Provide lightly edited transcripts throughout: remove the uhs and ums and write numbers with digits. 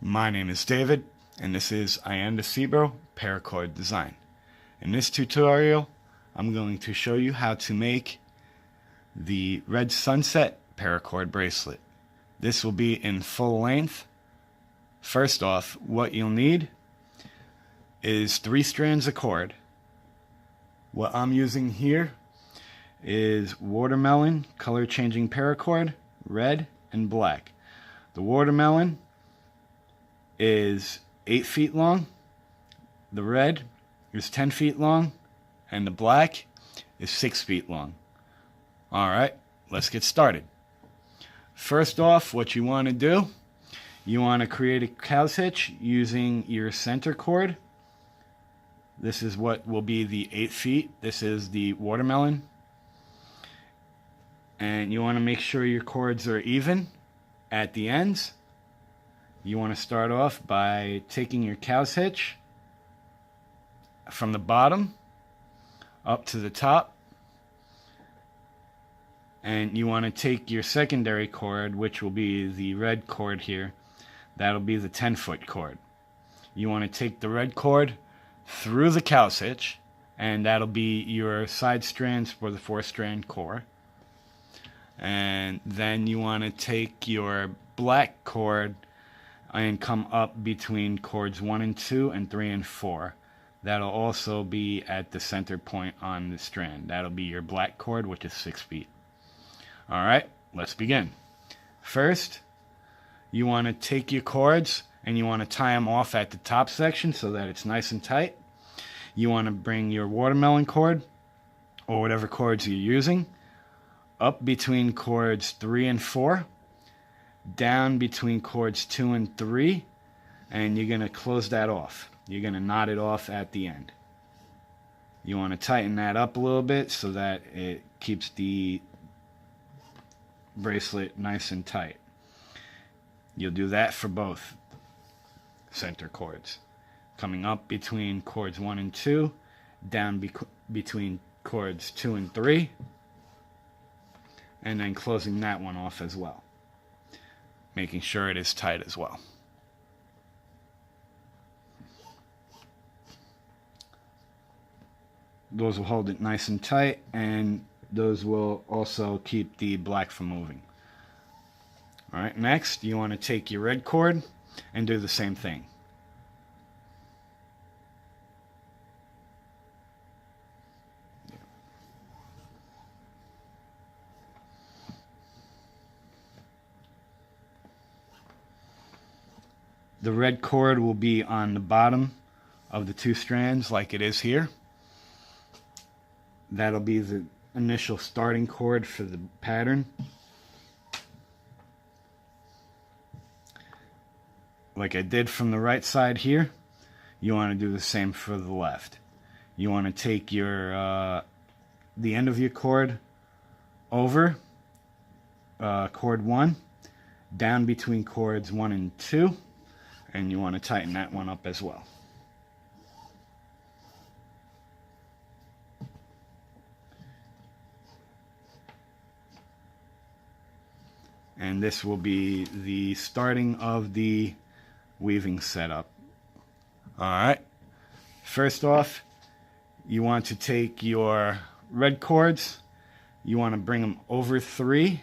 My name is David, and this is Ianda Cibro Paracord Design. In this tutorial, I'm going to show you how to make the red sunset paracord bracelet. This will be in full length. First off, what you'll need is 3 strands of cord. What I'm using here is watermelon color changing paracord, red and black. The watermelon is 8 feet long, the red is 10 feet long, and the black is 6 feet long. Alright, let's get started. First off, what you want to do, you want to create a cow's hitch using your center cord. This is what will be the 8 feet. This is the watermelon. And you want to make sure your cords are even at the ends. You want to start off by taking your cow's hitch from the bottom up to the top, and you want to take your secondary cord, which will be the red cord here. That'll be the 10-foot cord. You want to take the red cord through the cow's hitch, and that'll be your side strands for the 4-strand core. And then you want to take your black cord and come up between cords 1 and 2 and 3 and 4. That'll also be at the center point on the strand. That'll be your black cord, which is 6 feet. Alright, let's begin. First, you want to take your cords and you want to tie them off at the top section so that it's nice and tight. You want to bring your watermelon cord, or whatever cords you're using, up between cords 3 and 4, down between cords 2 and 3, and you're going to close that off. You're going to knot it off at the end. You want to tighten that up a little bit so that it keeps the bracelet nice and tight. You'll do that for both center cords. Coming up between cords 1 and 2, down between cords 2 and 3, and then closing that one off as well, making sure it is tight as well. Those will hold it nice and tight, and those will also keep the black from moving. Alright, next you want to take your red cord and do the same thing. The red cord will be on the bottom of the 2 strands like it is here. That'll be the initial starting cord for the pattern. Like I did from the right side here, you want to do the same for the left. You want to take your the end of your cord over cord 1, down between cords 1 and 2, and you want to tighten that one up as well. And this will be the starting of the weaving setup. Alright, first off, you want to take your red cords, you want to bring them over 3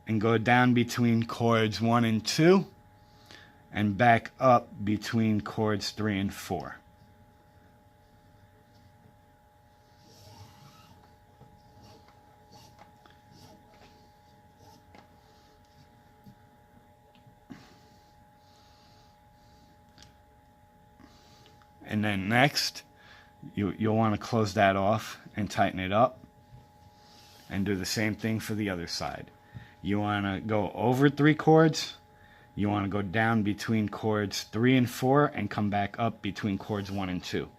and go down between cords 1 and 2 and back up between cords 3 and 4. And then next, you'll want to close that off and tighten it up, and do the same thing for the other side. You want to go over 3 cords, you want to go down between cords 3 and 4 and come back up between cords 1 and 2.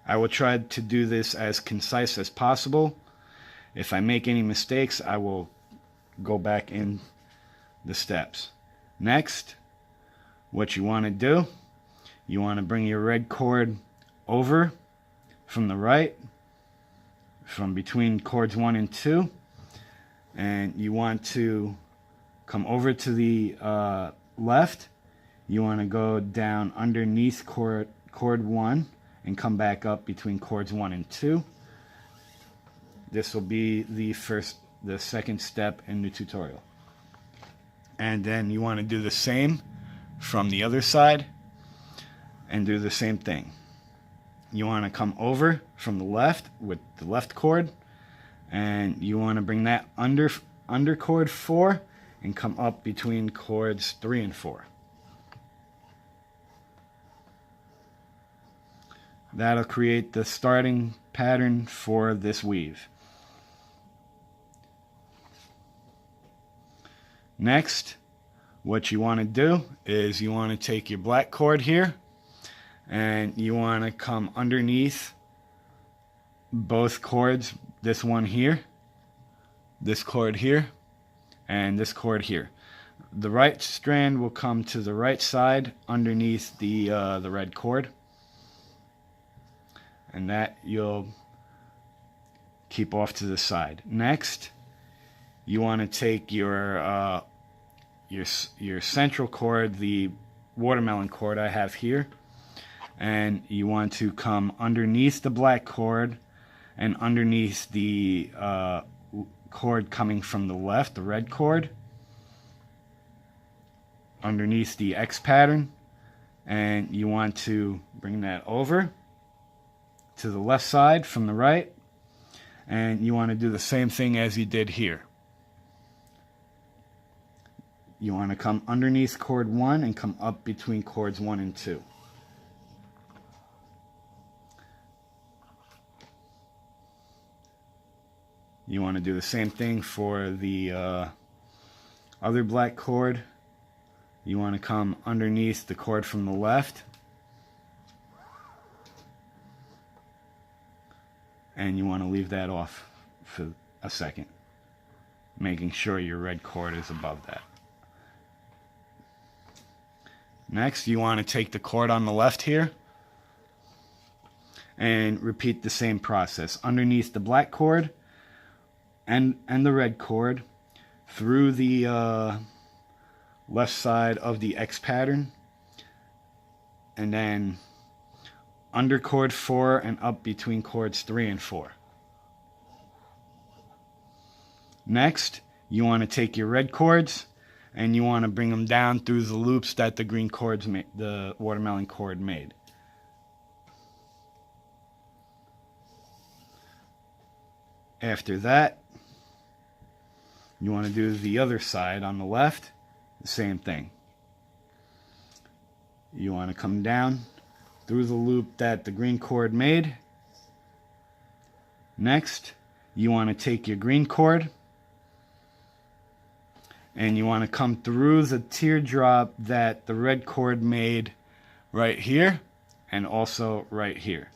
I will try to do this as concise as possible. If I make any mistakes, I will go back in the steps. Next, what you want to do, you want to bring your red cord over from the right, from between cords 1 and 2, and you want to come over to the left. You want to go down underneath cord 1 and come back up between cords 1 and 2. This will be the second step in the tutorial. And then you want to do the same from the other side and do the same thing. You want to come over from the left with the left cord, and you want to bring that under cord 4 and come up between cords 3 and 4. That'll create the starting pattern for this weave. Next, what you want to do is you want to take your black cord here and you want to come underneath both cords, this one here, this cord here, and this cord here. The right strand will come to the right side underneath the red cord, and that you'll keep off to the side. Next, you want to take your central cord, the watermelon cord I have here, and you want to come underneath the black cord and underneath the cord coming from the left, the red cord, underneath the X pattern, and you want to bring that over to the left side from the right, and you want to do the same thing as you did here. You want to come underneath cord 1 and come up between cords 1 and 2. You want to do the same thing for the other black cord. You want to come underneath the cord from the left, and you want to leave that off for a second, making sure your red cord is above that. Next, you want to take the cord on the left here and repeat the same process. Underneath the black cord and the red cord, through the left side of the X pattern, and then under cord 4 and up between cords 3 and 4. Next, you want to take your red cords and you want to bring them down through the loops that the green cords made, the watermelon cord made. After that, you want to do the other side on the left, the same thing. You want to come down through the loop that the green cord made. Next, you want to take your green cord and you want to come through the teardrop that the red cord made right here and also right here.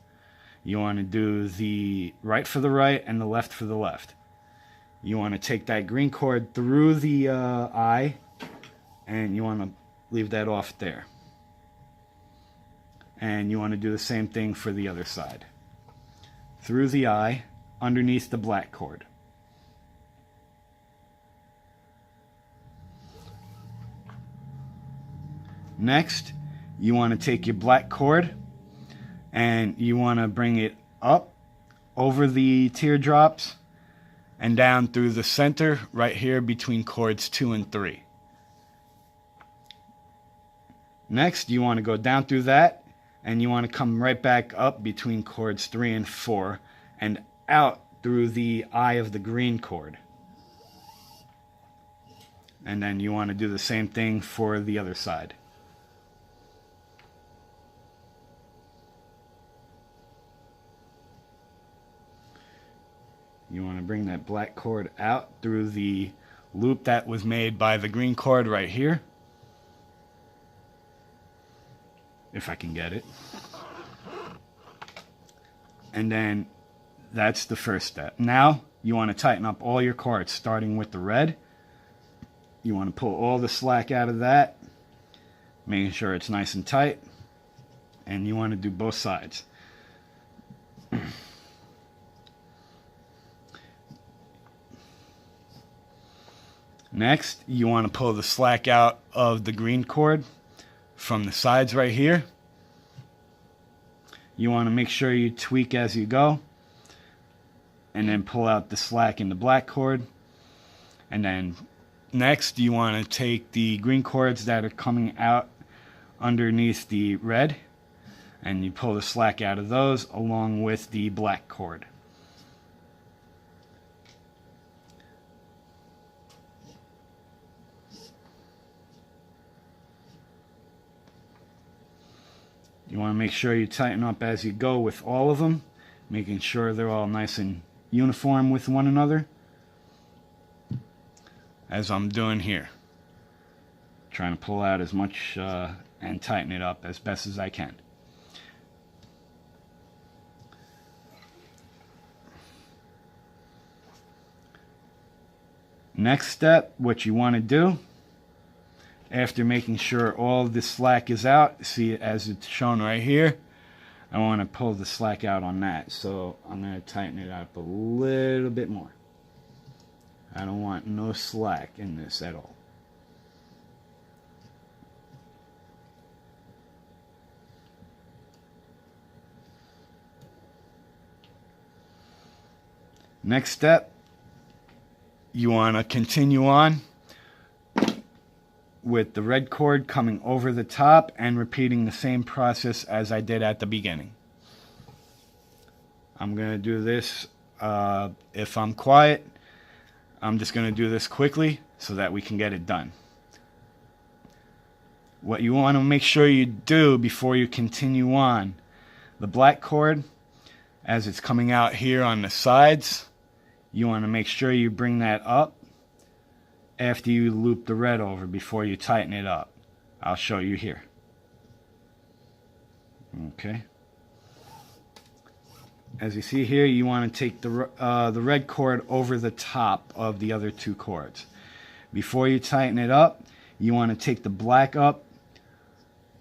You want to do the right for the right and the left for the left. You want to take that green cord through the eye, and you want to leave that off there. And you want to do the same thing for the other side. Through the eye, underneath the black cord. Next, you want to take your black cord and you want to bring it up over the teardrops and down through the center right here between cords 2 and 3. Next, you want to go down through that and you want to come right back up between cords 3 and 4 and out through the eye of the green cord. And then you want to do the same thing for the other side. You want to bring that black cord out through the loop that was made by the green cord right here. If I can get it. And then that's the first step. Now you want to tighten up all your cords, starting with the red. You want to pull all the slack out of that, making sure it's nice and tight. And you want to do both sides. Next, you want to pull the slack out of the green cord from the sides right here. You want to make sure you tweak as you go, and then pull out the slack in the black cord. And then next, you want to take the green cords that are coming out underneath the red, and you pull the slack out of those along with the black cord. You want to make sure you tighten up as you go with all of them, making sure they're all nice and uniform with one another, as I'm doing here. Trying to pull out as much and tighten it up as best as I can. Next step, what you want to do, after making sure all the slack is out, see as it's shown right here, I want to pull the slack out on that. So I'm going to tighten it up a little bit more. I don't want no slack in this at all. Next step, you want to continue on with the red cord coming over the top and repeating the same process as I did at the beginning. I'm going to do this, if I'm quiet, I'm just going to do this quickly so that we can get it done. What you want to make sure you do before you continue on, the black cord, as it's coming out here on the sides, you want to make sure you bring that up after you loop the red over before you tighten it up. I'll show you here. Okay. As you see here, you want to take the red cord over the top of the other two cords. Before you tighten it up, you want to take the black up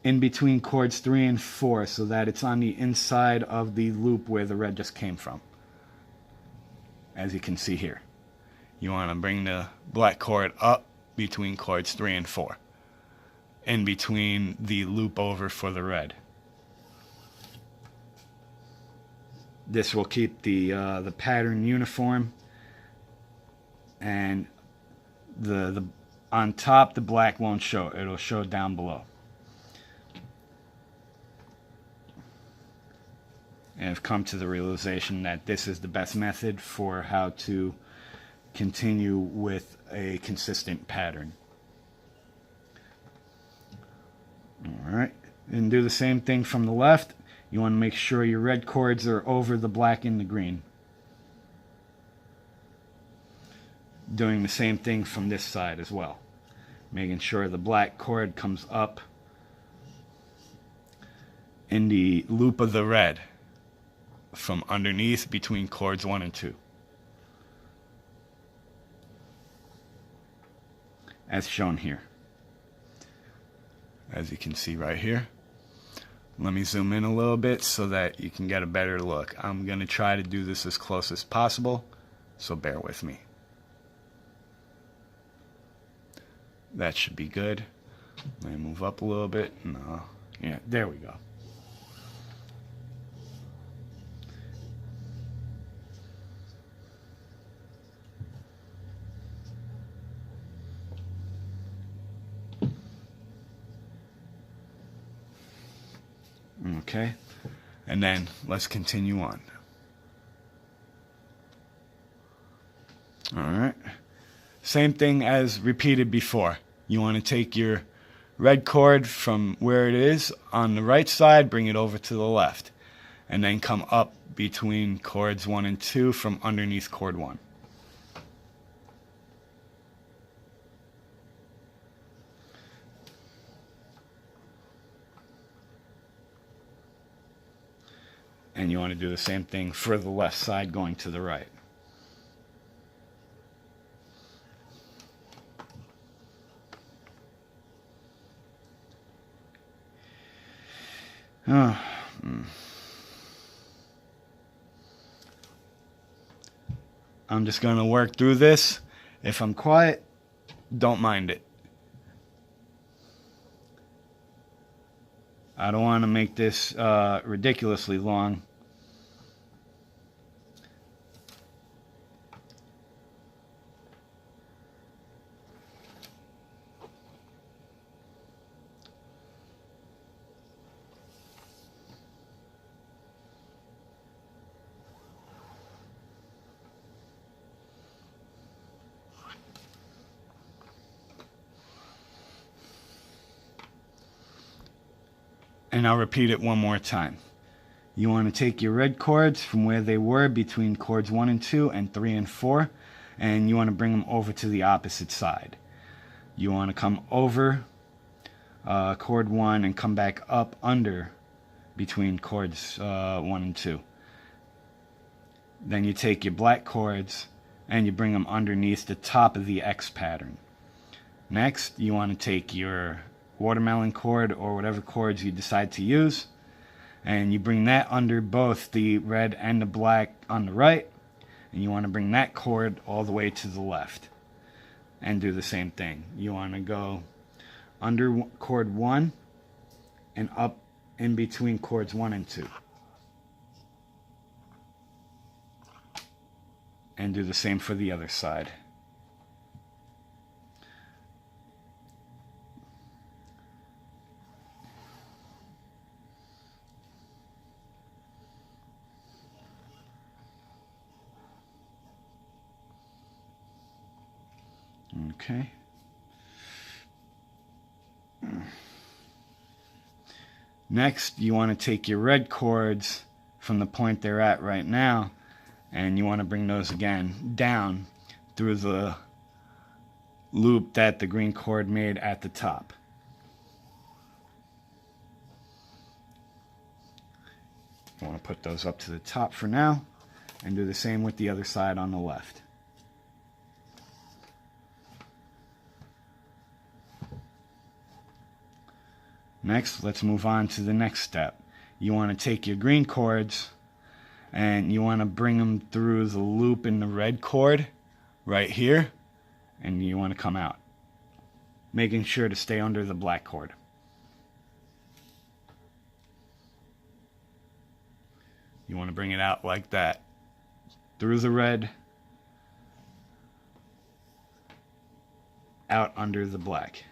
in between cords 3 and 4 so that it's on the inside of the loop where the red just came from. As you can see here. You want to bring the black cord up between cords 3 and 4, in between the loop over for the red. This will keep the pattern uniform, and the on top the black won't show. It'll show down below. And I've come to the realization that this is the best method for how to continue with a consistent pattern. Alright, and do the same thing from the left. You want to make sure your red cords are over the black and the green. Doing the same thing from this side as well. Making sure the black cord comes up in the loop of the red from underneath between cords 1 and 2. As shown here. As you can see right here. Let me zoom in a little bit so that you can get a better look. I'm going to try to do this as close as possible, so bear with me. That should be good. Let me move up a little bit. No. Yeah, there we go. Okay, and then let's continue on. Alright, same thing as repeated before. You want to take your red cord from where it is on the right side, bring it over to the left, and then come up between cords 1 and 2 from underneath cord 1. And you want to do the same thing for the left side going to the right. I'm just going to work through this. If I'm quiet, don't mind it. I don't want to make this ridiculously long. And I'll repeat it one more time. You want to take your red cords from where they were between cords 1 and 2 and 3 and 4, and you want to bring them over to the opposite side. You want to come over cord 1 and come back up under between cords 1 and 2. Then you take your black cords and you bring them underneath the top of the X pattern. Next, you want to take your watermelon cord or whatever cords you decide to use, and you bring that under both the red and the black on the right, and you want to bring that cord all the way to the left and do the same thing. You want to go under cord 1 and up in between cords 1 and 2, and do the same for the other side. Okay. Next, you want to take your red cords from the point they're at right now, and you want to bring those again down through the loop that the green cord made at the top. You want to put those up to the top for now, and do the same with the other side on the left. Next, let's move on to the next step. You want to take your green cords and you want to bring them through the loop in the red cord right here, and you want to come out, making sure to stay under the black cord. You want to bring it out like that, through the red, out under the black.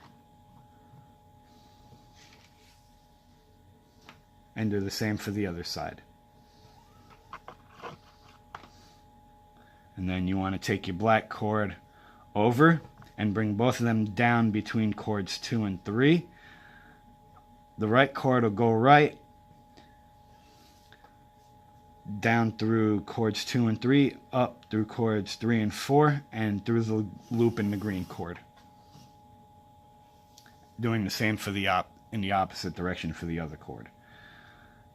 And do the same for the other side. And then you want to take your black cord over and bring both of them down between cords 2 and 3. The right cord will go right, down through cords 2 and 3, up through cords 3 and 4, and through the loop in the green cord. Doing the same for in the opposite direction for the other cord.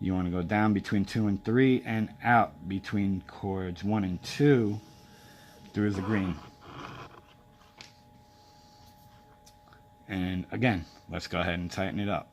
You want to go down between 2 and 3 and out between cords 1 and 2 through the green. And again, let's go ahead and tighten it up.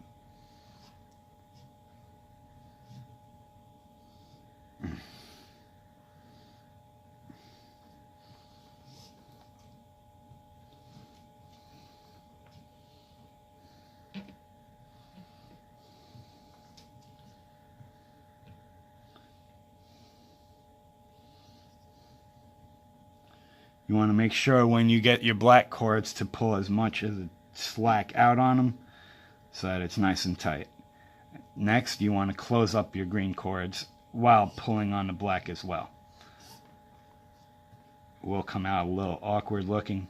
You want to make sure when you get your black cords to pull as much as slack out on them so that it's nice and tight. Next, you want to close up your green cords while pulling on the black as well. It will come out a little awkward looking,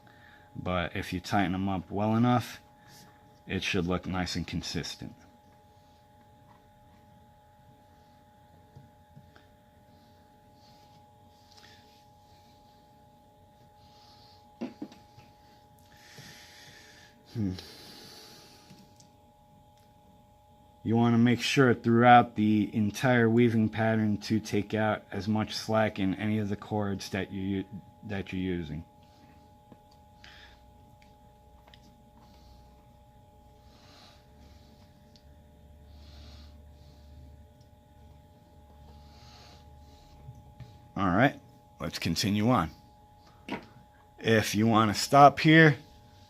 but if you tighten them up well enough, it should look nice and consistent. You want to make sure throughout the entire weaving pattern to take out as much slack in any of the cords that you're using. Alright, let's continue on. If you want to stop here,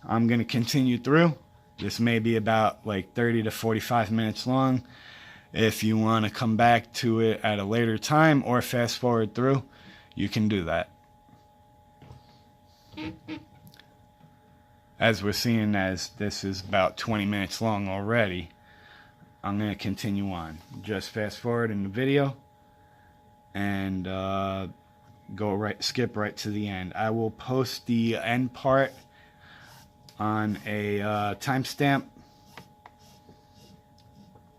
I'm going to continue through. This may be about like 30 to 45 minutes long. If you want to come back to it at a later time or fast forward through, you can do that. As we're seeing, as this is about 20 minutes long already, I'm going to continue on. Just fast forward in the video and skip right to the end. I will post the end part on a timestamp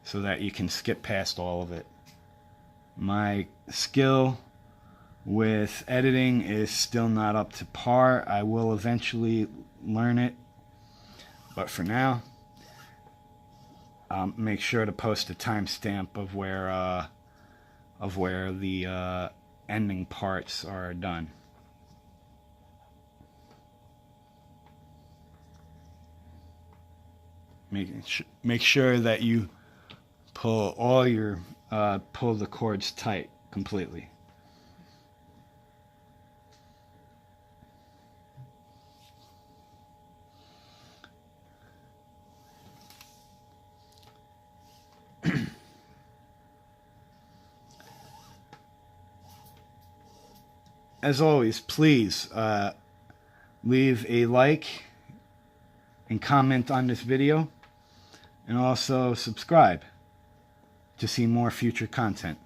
so that you can skip past all of it. My skill with editing is still not up to par. I will eventually learn it, but for now, make sure to post a timestamp of where the ending parts are done. Make sure that you pull all your pull the cords tight completely. As always, please leave a like and comment on this video, and also subscribe to see more future content.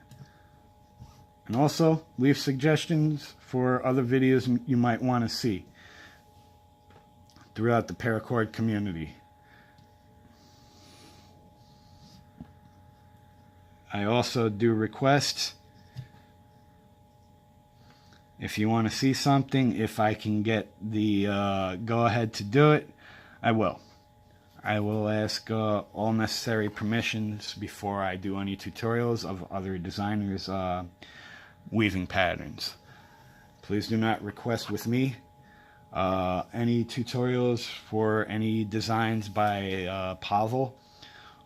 And also leave suggestions for other videos you might want to see throughout the paracord community. I also do requests. If you want to see something, if I can get the go-ahead to do it, I will. I will ask all necessary permissions before I do any tutorials of other designers' weaving patterns. Please do not request with me any tutorials for any designs by Pavel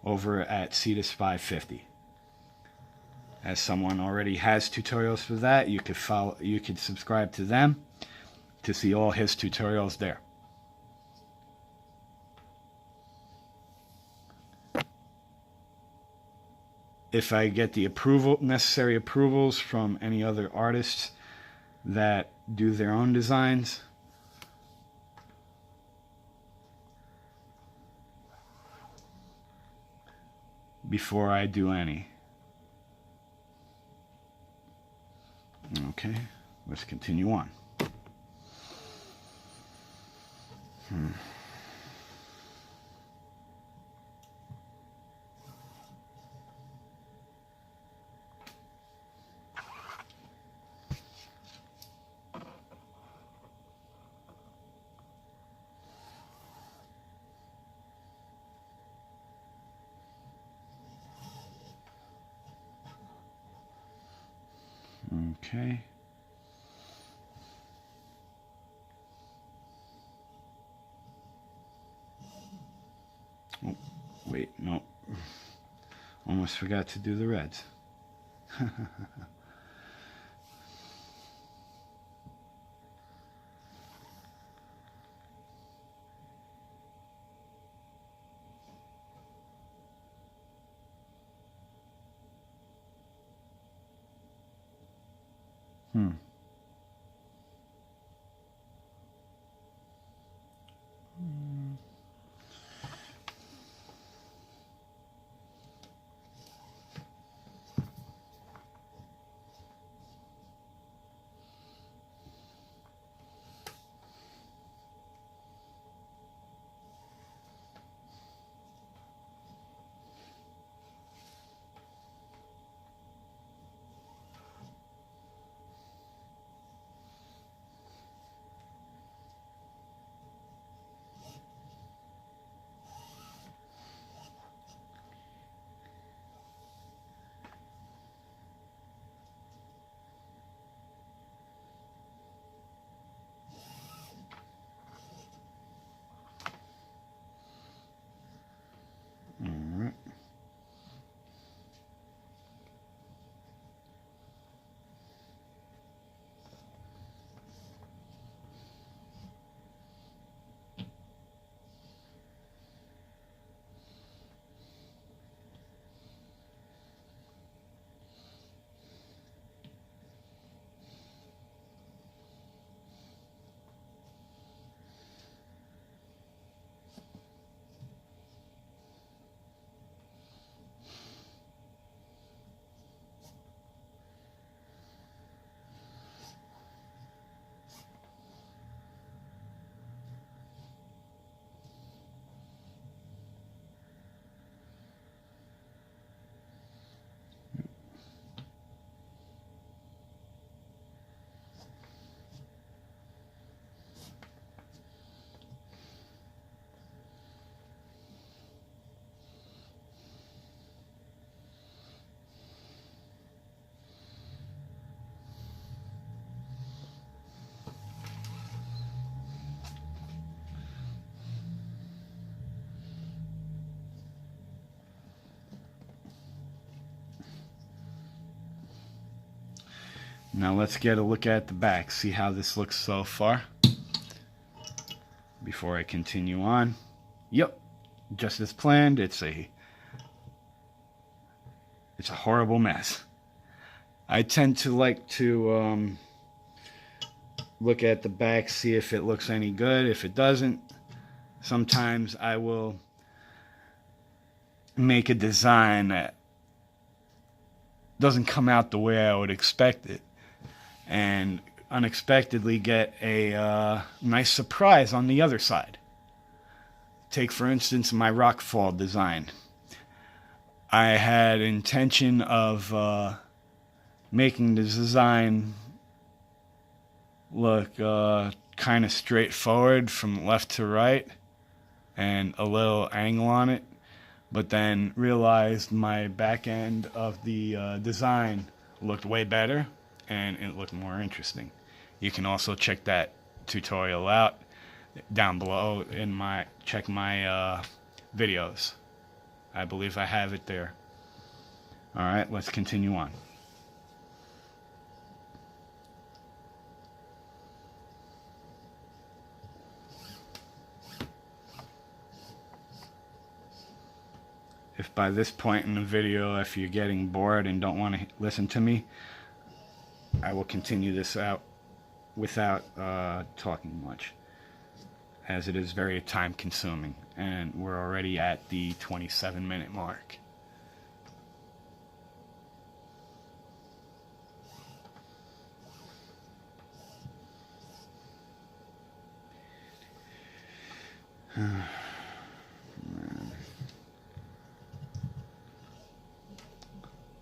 over at Cetus 550. As someone already has tutorials for that, you could subscribe to them to see all his tutorials there. If I get the necessary approvals from any other artists that do their own designs, before I do any. Okay, let's continue on. Okay. Oh, wait, no. Almost forgot to do the reds. Now let's get a look at the back, see how this looks so far before I continue on. Yep, just as planned. It's a horrible mess. I tend to like to look at the back, see if it looks any good. If it doesn't, sometimes I will make a design that doesn't come out the way I would expect it, and unexpectedly get a nice surprise on the other side. Take, for instance, my rockfall design. I had intention of making the design look kind of straightforward from left to right and a little angle on it, but then realized my back end of the design looked way better and it looked more interesting. You can also check that tutorial out down below in my videos. I believe I have it there. Alright, let's continue on. If by this point in the video, if you're getting bored and don't want to listen to me, I will continue this out without talking much, as it is very time consuming and we're already at the 27-minute mark.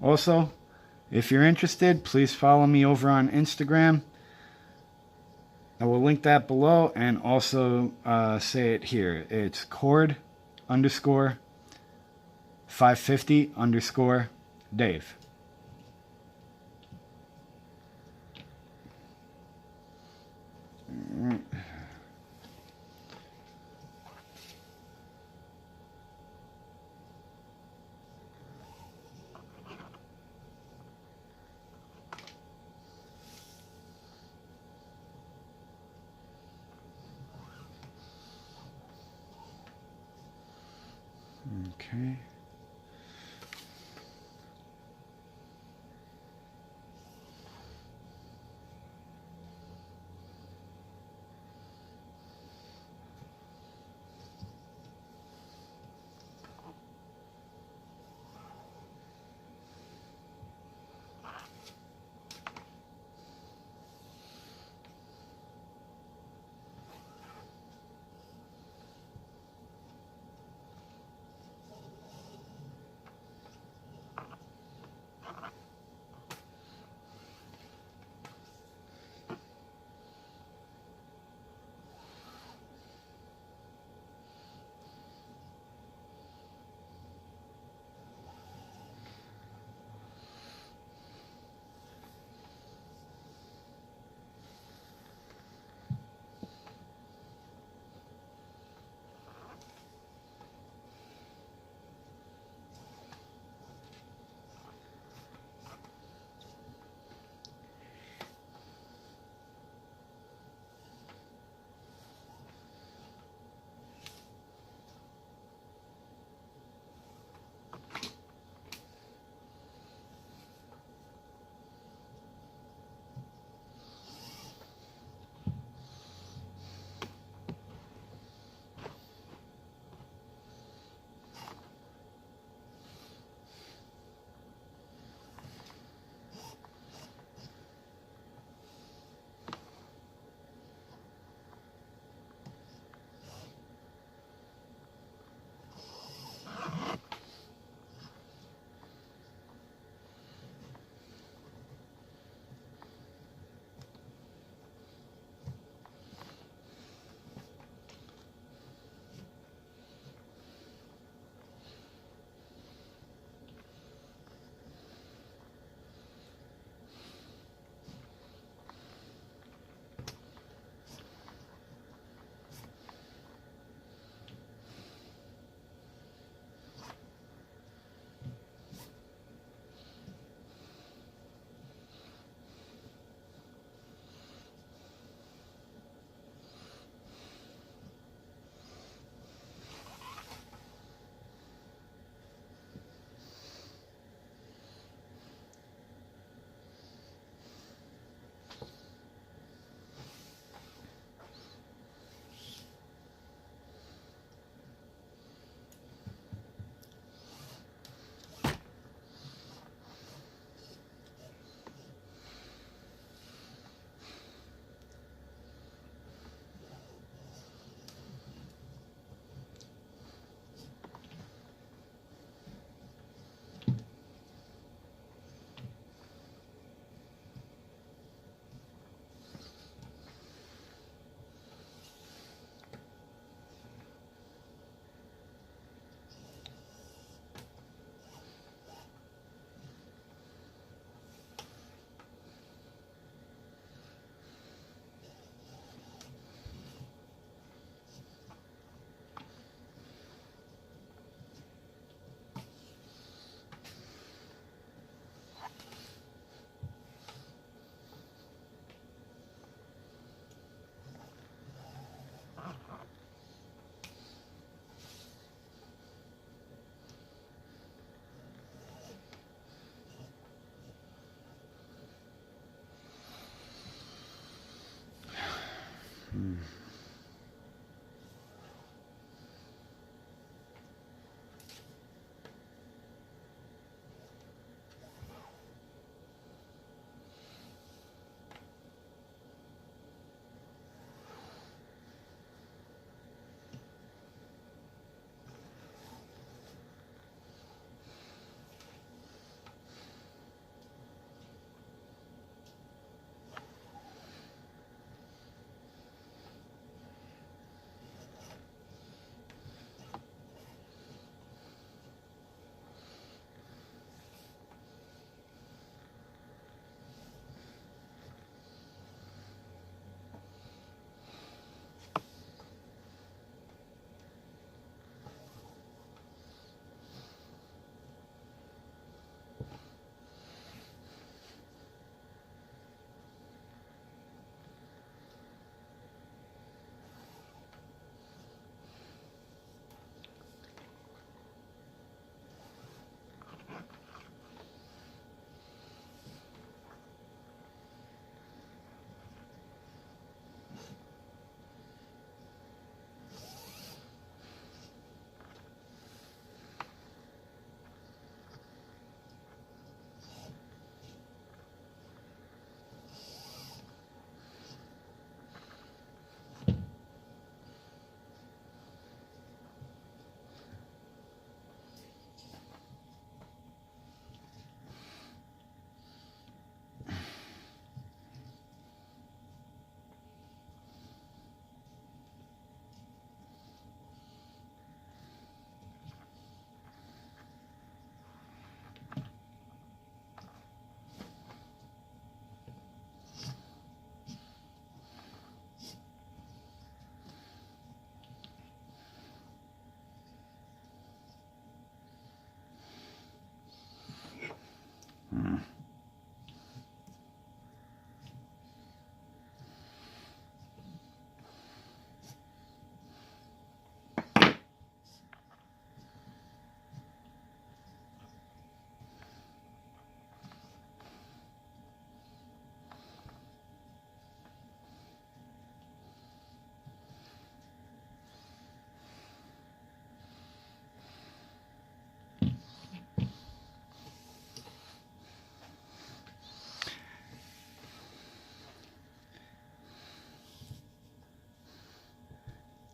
Also, if you're interested, please follow me over on Instagram. I will link that below and also say it here. It's cord_550_Dave. Okay.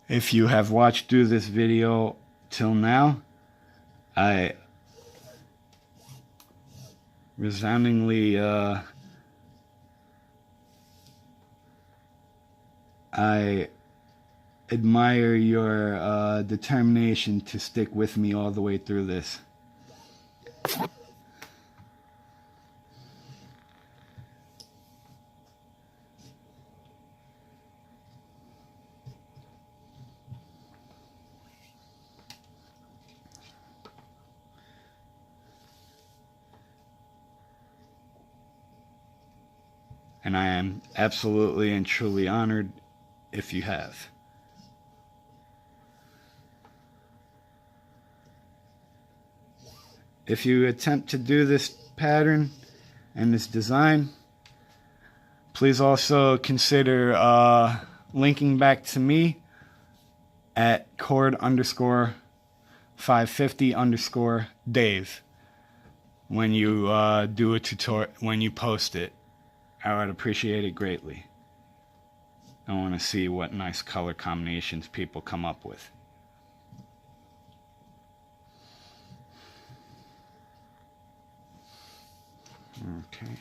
If you have watched through this video till now, I resoundingly I admire your determination to stick with me all the way through this. And I am absolutely and truly honored if you have. If you attempt to do this pattern and this design, please also consider linking back to me at cord_550_Dave when you do a tutorial, when you post it. I would appreciate it greatly. I want to see what nice color combinations people come up with. Okay.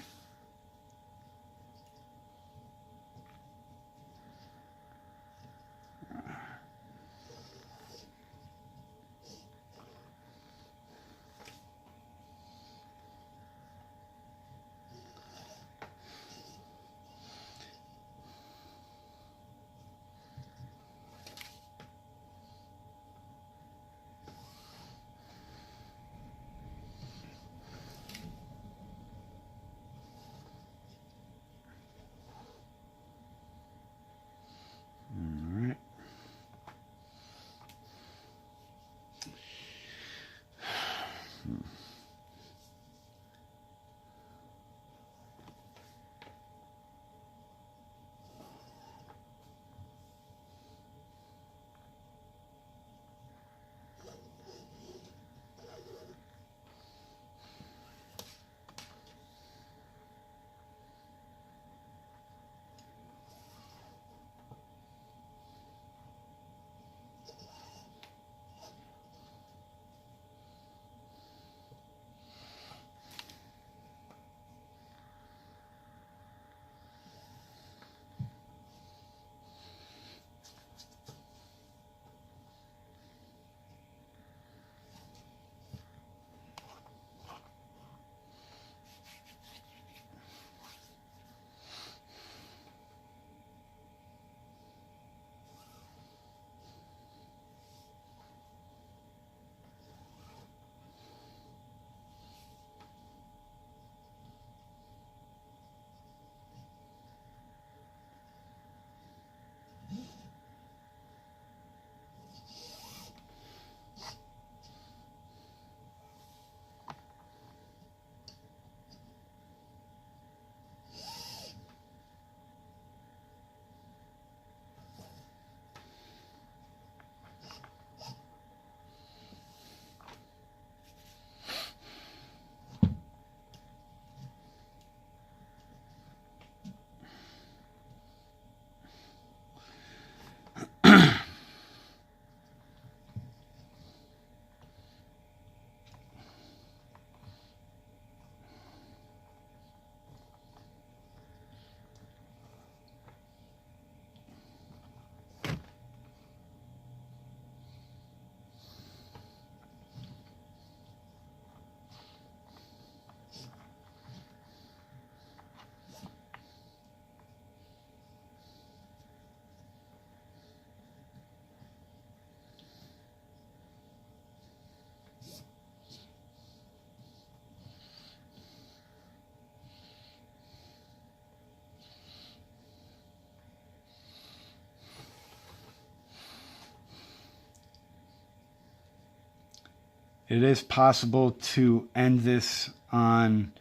It is possible to end this on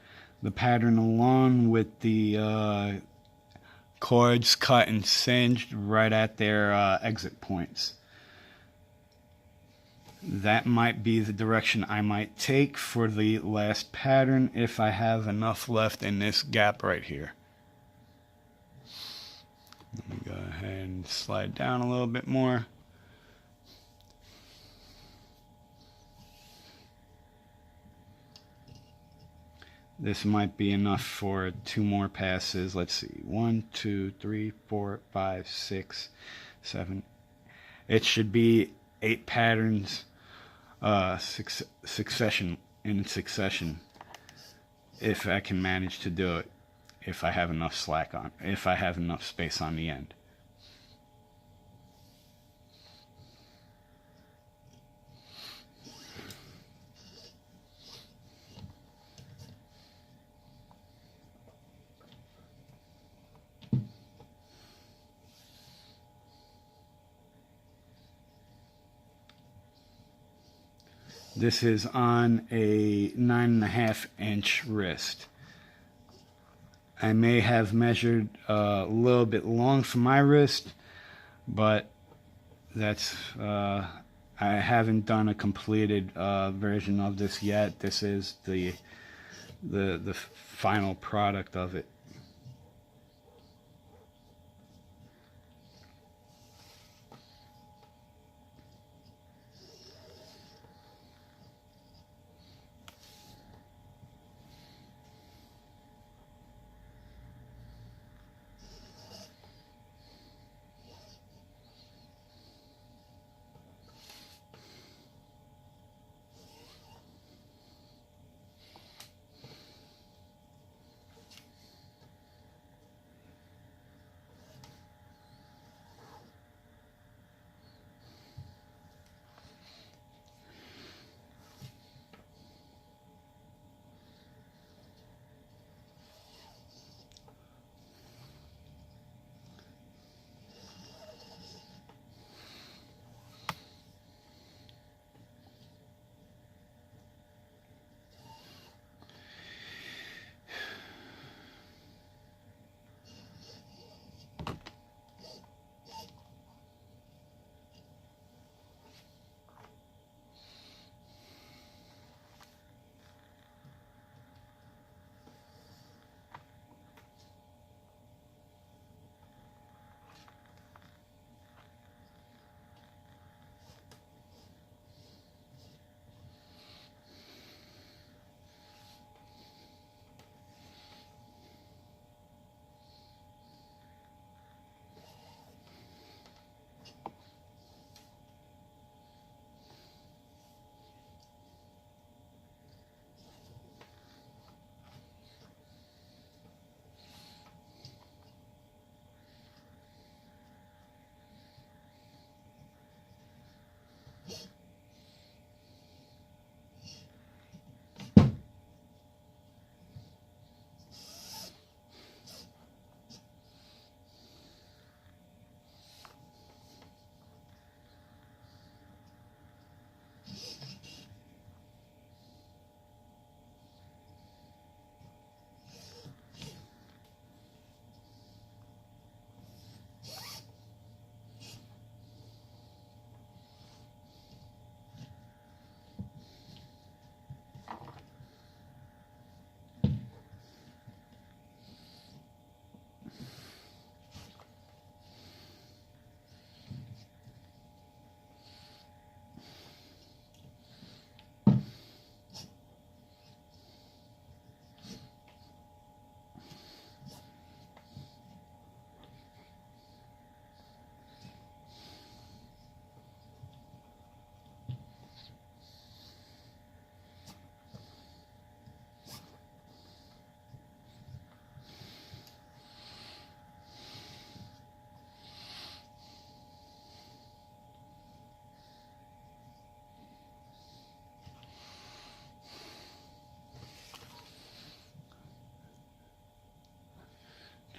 the pattern alone with the cords cut and singed right at their exit points. That might be the direction I might take for the last pattern if I have enough left in this gap right here. Let me go ahead and slide down a little bit more. This might be enough for 2 more passes. Let's see. 1, 2, 3, 4, 5, 6, 7. It should be 8 patterns succession if I can manage to do it, if I have enough if I have enough space on the end. This is on a 9.5 inch wrist. I may have measured a little bit long for my wrist, but that's I haven't done a completed version of this yet. This is the final product of it.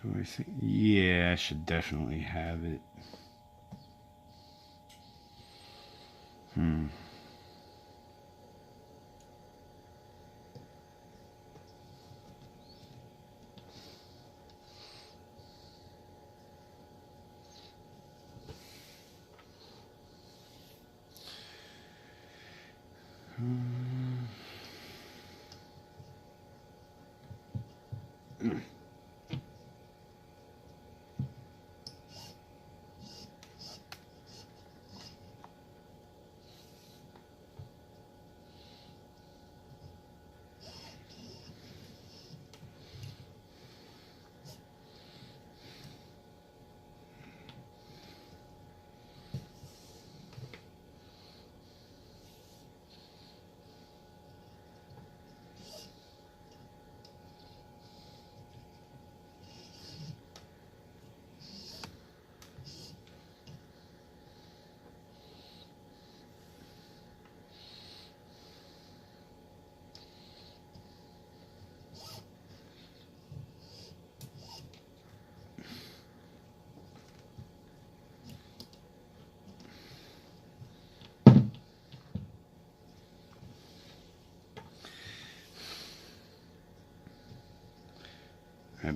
Do I think? Yeah, I should definitely have it.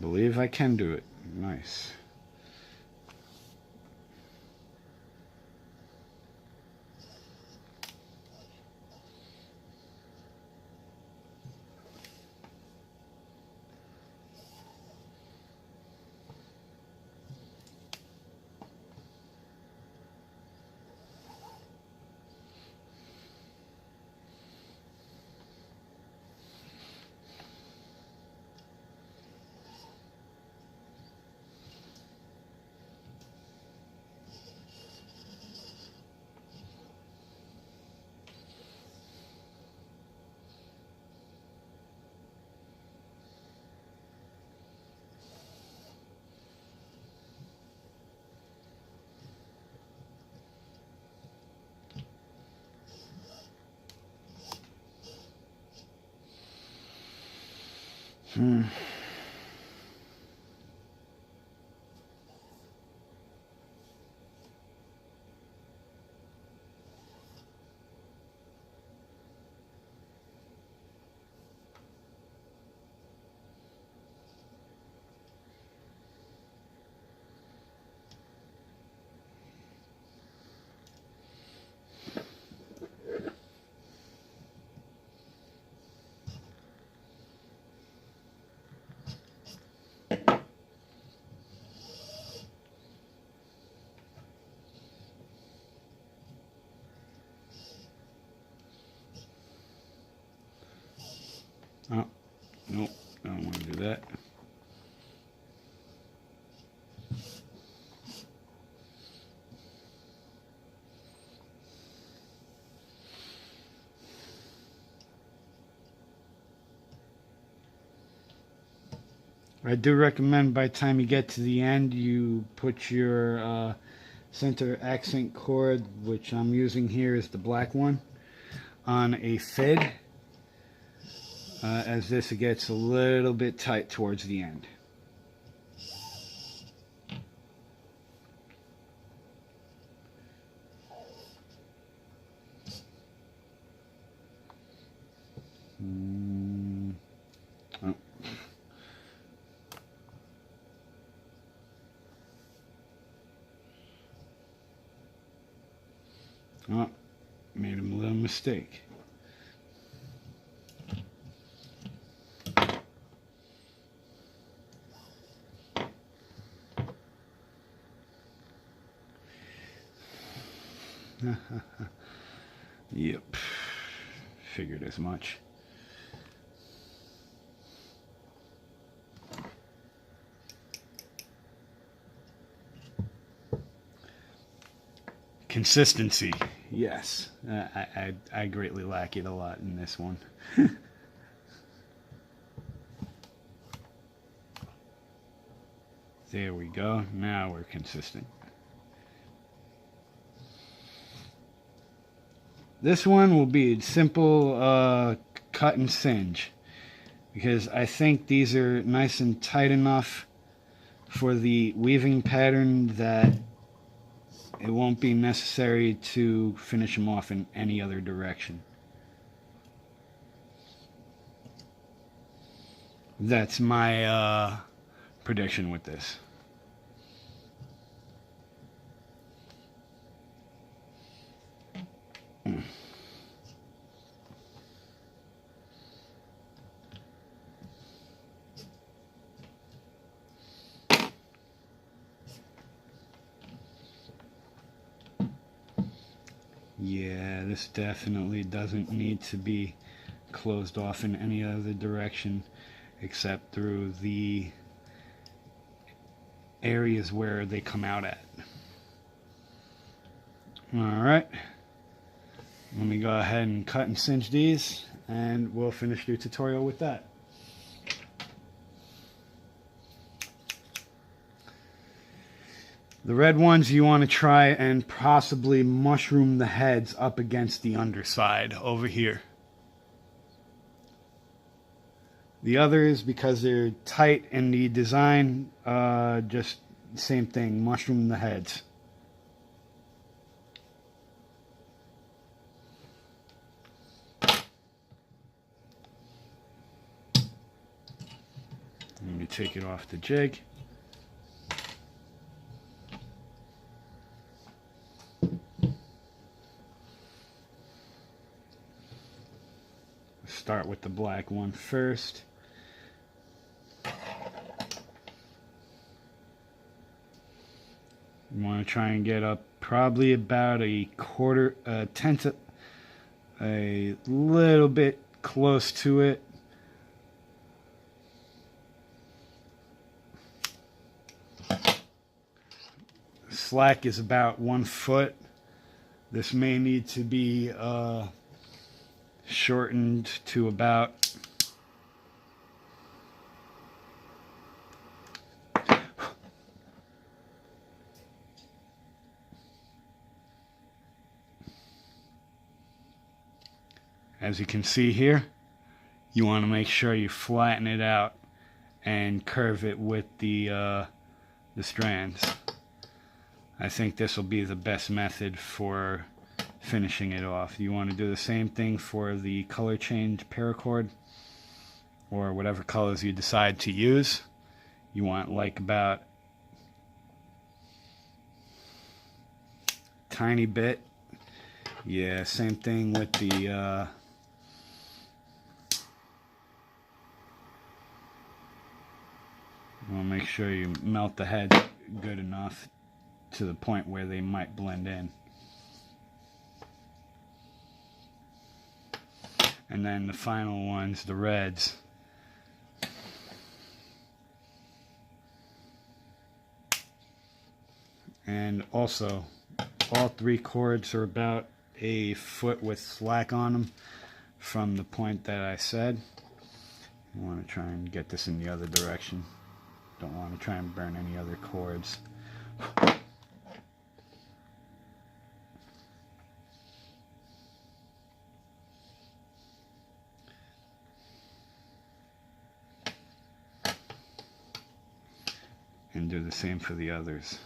believe I can do it. Nice. Oh, nope, I don't want to do that. I do recommend by the time you get to the end, you put your center accent cord, which I'm using here is the black one, on a fid. As this gets a little bit tight towards the end. Oh. Oh, made a little mistake. Yep, figured as much. Consistency, yes. I greatly lack it a lot in this one. There we go. Now we're consistent. This one will be simple cut and singe, because I think these are nice and tight enough for the weaving pattern that it won't be necessary to finish them off in any other direction. That's my prediction with this. Yeah, this definitely doesn't need to be closed off in any other direction except through the areas where they come out at. Alright, let me go ahead and cut and cinch these, and we'll finish the tutorial with that. The red ones, you want to try and possibly mushroom the heads up against the underside over here. The others, because they're tight in the design, just same thing, mushroom the heads. Let me me take it off the jig. Start with the black one first. You want to try and get up probably about a tenth, a little bit close to it. Slack is about 1 foot. This may need to be shortened to about as you can see here. You want to make sure you flatten it out and curve it with the strands. I think this will be the best method for finishing it off. You want to do the same thing for the color change paracord, or whatever colors you decide to use. You want like about tiny bit. Yeah, same thing with the you want to make sure you melt the head good enough to the point where they might blend in. And then the final ones, the reds. And also, all 3 cords are about a foot with slack on them from the point that I said. You want to try and get this in the other direction. Don't want to try and burn any other cords. And do the same for the others.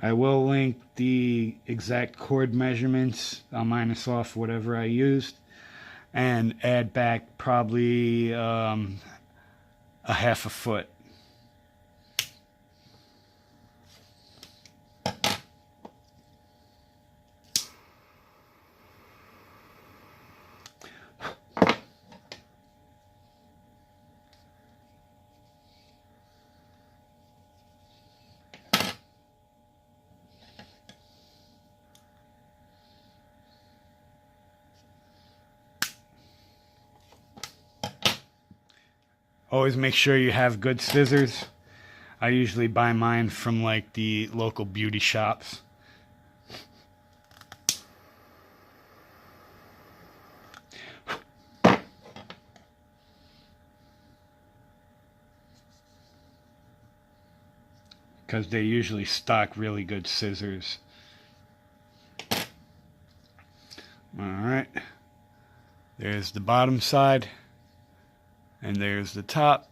I will link the exact cord measurements. I'll minus off whatever I used and add back probably a half a foot. Always make sure you have good scissors. I usually buy mine from like the local beauty shops. Because they usually stock really good scissors. Alright. There's the bottom side. And there's the top.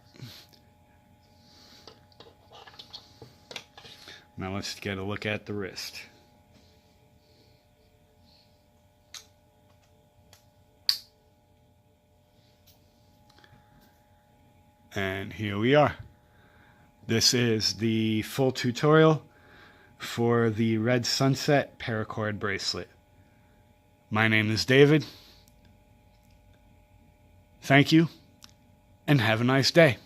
Now let's get a look at the wrist. And here we are. This is the full tutorial for the Red Sunset Paracord bracelet. My name is David. Thank you. And have a nice day.